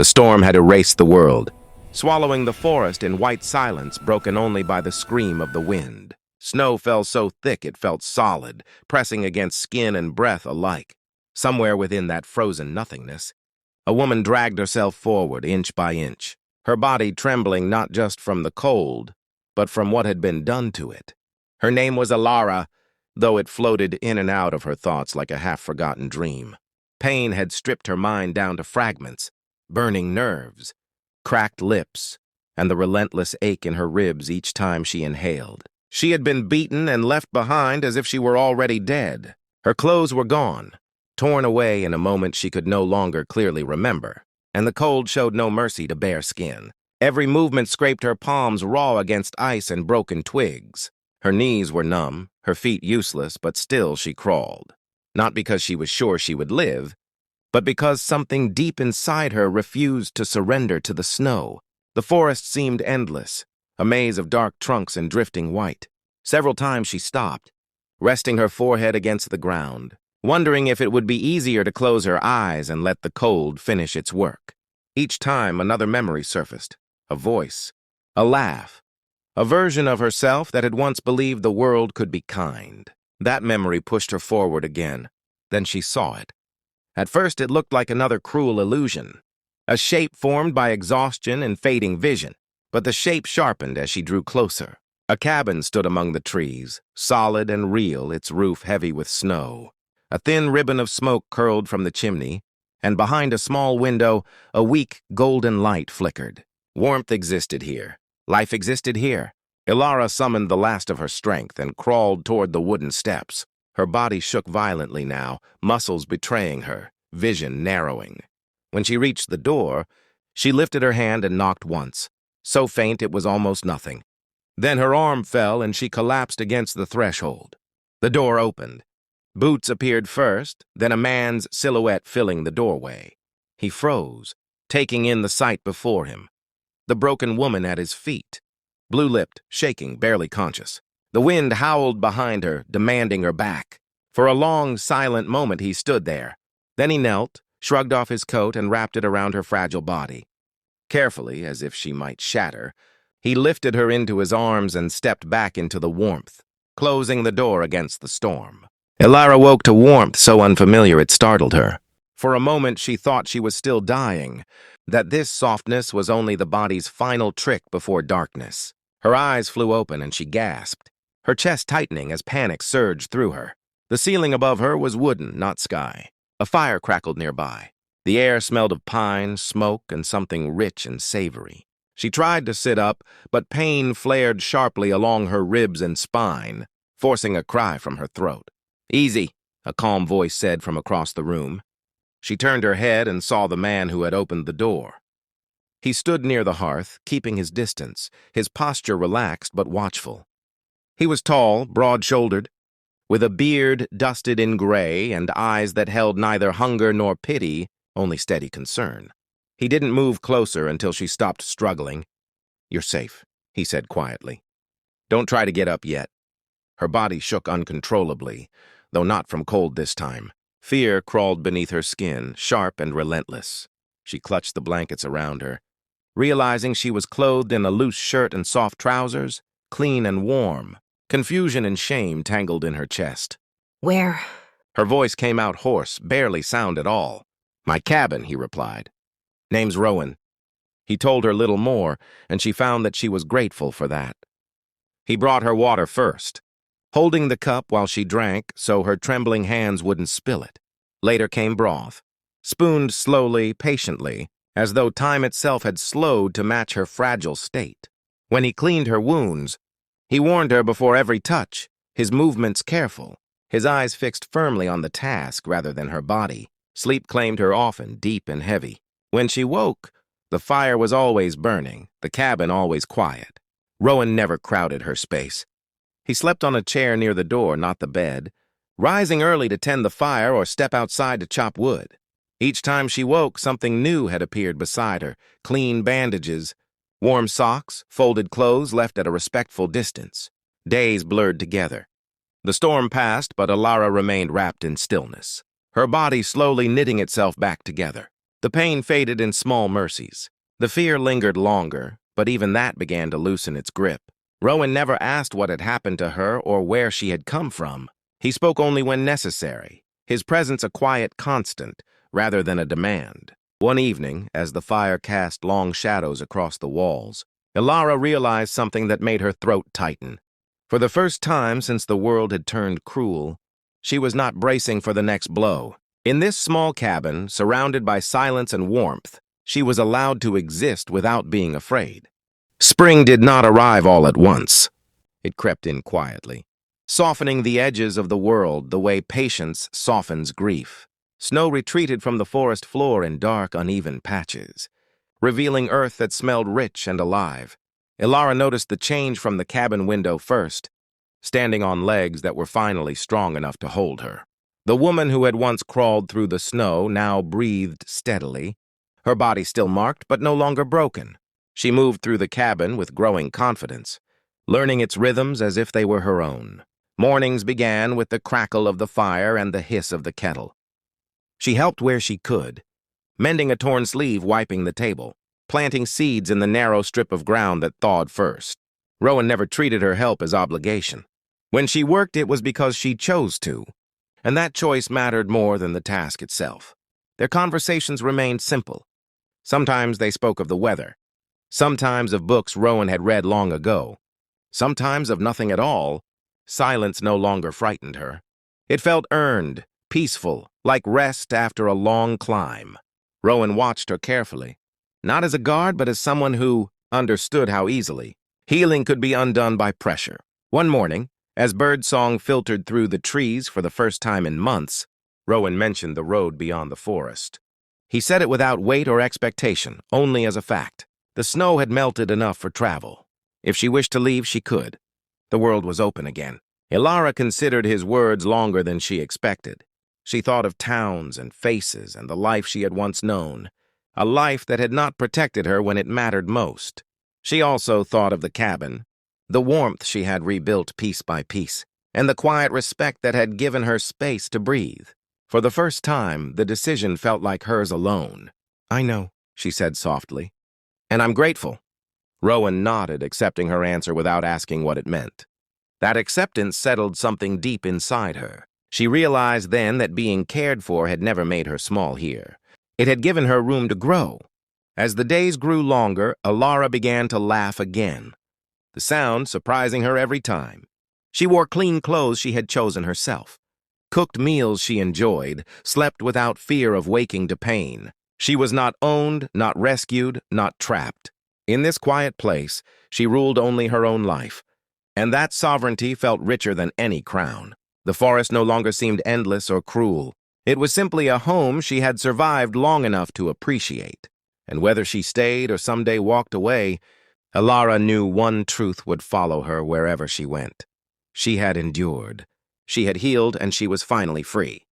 The storm had erased the world, swallowing the forest in white silence broken only by the scream of the wind. Snow fell so thick it felt solid, pressing against skin and breath alike. Somewhere within that frozen nothingness, a woman dragged herself forward inch by inch, her body trembling not just from the cold, but from what had been done to it. Her name was Alara, though it floated in and out of her thoughts like a half-forgotten dream. Pain had stripped her mind down to fragments, burning nerves, cracked lips, and the relentless ache in her ribs each time she inhaled. She had been beaten and left behind as if she were already dead. Her clothes were gone, torn away in a moment she could no longer clearly remember, and the cold showed no mercy to bare skin. Every movement scraped her palms raw against ice and broken twigs. Her knees were numb, her feet useless, but still she crawled. Not because she was sure she would live, but because something deep inside her refused to surrender to the snow. The forest seemed endless, a maze of dark trunks and drifting white. Several times she stopped, resting her forehead against the ground, wondering if it would be easier to close her eyes and let the cold finish its work. Each time another memory surfaced, a voice, a laugh, a version of herself that had once believed the world could be kind. That memory pushed her forward again. Then she saw it. At first it looked like another cruel illusion, a shape formed by exhaustion and fading vision, but the shape sharpened as she drew closer. A cabin stood among the trees, solid and real, its roof heavy with snow. A thin ribbon of smoke curled from the chimney, and behind a small window, a weak golden light flickered. Warmth existed here. Life existed here. Ilara summoned the last of her strength and crawled toward the wooden steps. Her body shook violently now, muscles betraying her, vision narrowing. When she reached the door, she lifted her hand and knocked once, so faint it was almost nothing. Then her arm fell and she collapsed against the threshold. The door opened. Boots appeared first, then a man's silhouette filling the doorway. He froze, taking in the sight before him. The broken woman at his feet, blue-lipped, shaking, barely conscious. The wind howled behind her, demanding her back. For a long, silent moment he stood there. Then he knelt, shrugged off his coat, and wrapped it around her fragile body. Carefully, as if she might shatter, he lifted her into his arms and stepped back into the warmth, closing the door against the storm. Ilara woke to warmth so unfamiliar it startled her. For a moment she thought she was still dying, that this softness was only the body's final trick before darkness. Her eyes flew open and she gasped, her chest tightening as panic surged through her. The ceiling above her was wooden, not sky. A fire crackled nearby. The air smelled of pine, smoke, and something rich and savory. She tried to sit up, but pain flared sharply along her ribs and spine, forcing a cry from her throat. "Easy," a calm voice said from across the room. She turned her head and saw the man who had opened the door. He stood near the hearth, keeping his distance, his posture relaxed but watchful. He was tall, broad-shouldered, with a beard dusted in gray and eyes that held neither hunger nor pity, only steady concern. He didn't move closer until she stopped struggling. "You're safe," he said quietly. "Don't try to get up yet." Her body shook uncontrollably, though not from cold this time. Fear crawled beneath her skin, sharp and relentless. She clutched the blankets around her, realizing she was clothed in a loose shirt and soft trousers, clean and warm. Confusion and shame tangled in her chest. "Where?" Her voice came out hoarse, barely sound at all. "My cabin," he replied. "Name's Rowan." He told her little more, and she found that she was grateful for that. He brought her water first, holding the cup while she drank so her trembling hands wouldn't spill it. Later came broth, spooned slowly, patiently, as though time itself had slowed to match her fragile state. When he cleaned her wounds, he warned her before every touch, his movements careful, his eyes fixed firmly on the task rather than her body. Sleep claimed her often, deep and heavy. When she woke, the fire was always burning, the cabin always quiet. Rowan never crowded her space. He slept on a chair near the door, not the bed, rising early to tend the fire or step outside to chop wood. Each time she woke, something new had appeared beside her, clean bandages, warm socks, folded clothes left at a respectful distance. Days blurred together. The storm passed, but Ilara remained wrapped in stillness, her body slowly knitting itself back together. The pain faded in small mercies. The fear lingered longer, but even that began to loosen its grip. Rowan never asked what had happened to her or where she had come from. He spoke only when necessary, his presence a quiet constant rather than a demand. One evening, as the fire cast long shadows across the walls, Ilara realized something that made her throat tighten. For the first time since the world had turned cruel, she was not bracing for the next blow. In this small cabin, surrounded by silence and warmth, she was allowed to exist without being afraid. Spring did not arrive all at once. It crept in quietly, softening the edges of the world the way patience softens grief. Snow retreated from the forest floor in dark, uneven patches, revealing earth that smelled rich and alive. Ilara noticed the change from the cabin window first, standing on legs that were finally strong enough to hold her. The woman who had once crawled through the snow now breathed steadily, her body still marked but no longer broken. She moved through the cabin with growing confidence, learning its rhythms as if they were her own. Mornings began with the crackle of the fire and the hiss of the kettle. She helped where she could, mending a torn sleeve, wiping the table, planting seeds in the narrow strip of ground that thawed first. Rowan never treated her help as obligation. When she worked, it was because she chose to, and that choice mattered more than the task itself. Their conversations remained simple. Sometimes they spoke of the weather, sometimes of books Rowan had read long ago, sometimes of nothing at all. Silence no longer frightened her. It felt earned, peaceful, like rest after a long climb. Rowan watched her carefully, not as a guard, but as someone who understood how easily healing could be undone by pressure. One morning, as birdsong filtered through the trees for the first time in months, Rowan mentioned the road beyond the forest. He said it without weight or expectation, only as a fact. The snow had melted enough for travel. If she wished to leave, she could. The world was open again. Ilara considered his words longer than she expected. She thought of towns and faces and the life she had once known, a life that had not protected her when it mattered most. She also thought of the cabin, the warmth she had rebuilt piece by piece, and the quiet respect that had given her space to breathe. For the first time, the decision felt like hers alone. "I know," she said softly, "and I'm grateful." Rowan nodded, accepting her answer without asking what it meant. That acceptance settled something deep inside her. She realized then that being cared for had never made her small here. It had given her room to grow. As the days grew longer, Ilara began to laugh again, the sound surprising her every time. She wore clean clothes she had chosen herself, cooked meals she enjoyed, slept without fear of waking to pain. She was not owned, not rescued, not trapped. In this quiet place, she ruled only her own life, and that sovereignty felt richer than any crown. The forest no longer seemed endless or cruel. It was simply a home she had survived long enough to appreciate. And whether she stayed or someday walked away, Ilara knew one truth would follow her wherever she went. She had endured. She had healed, and she was finally free.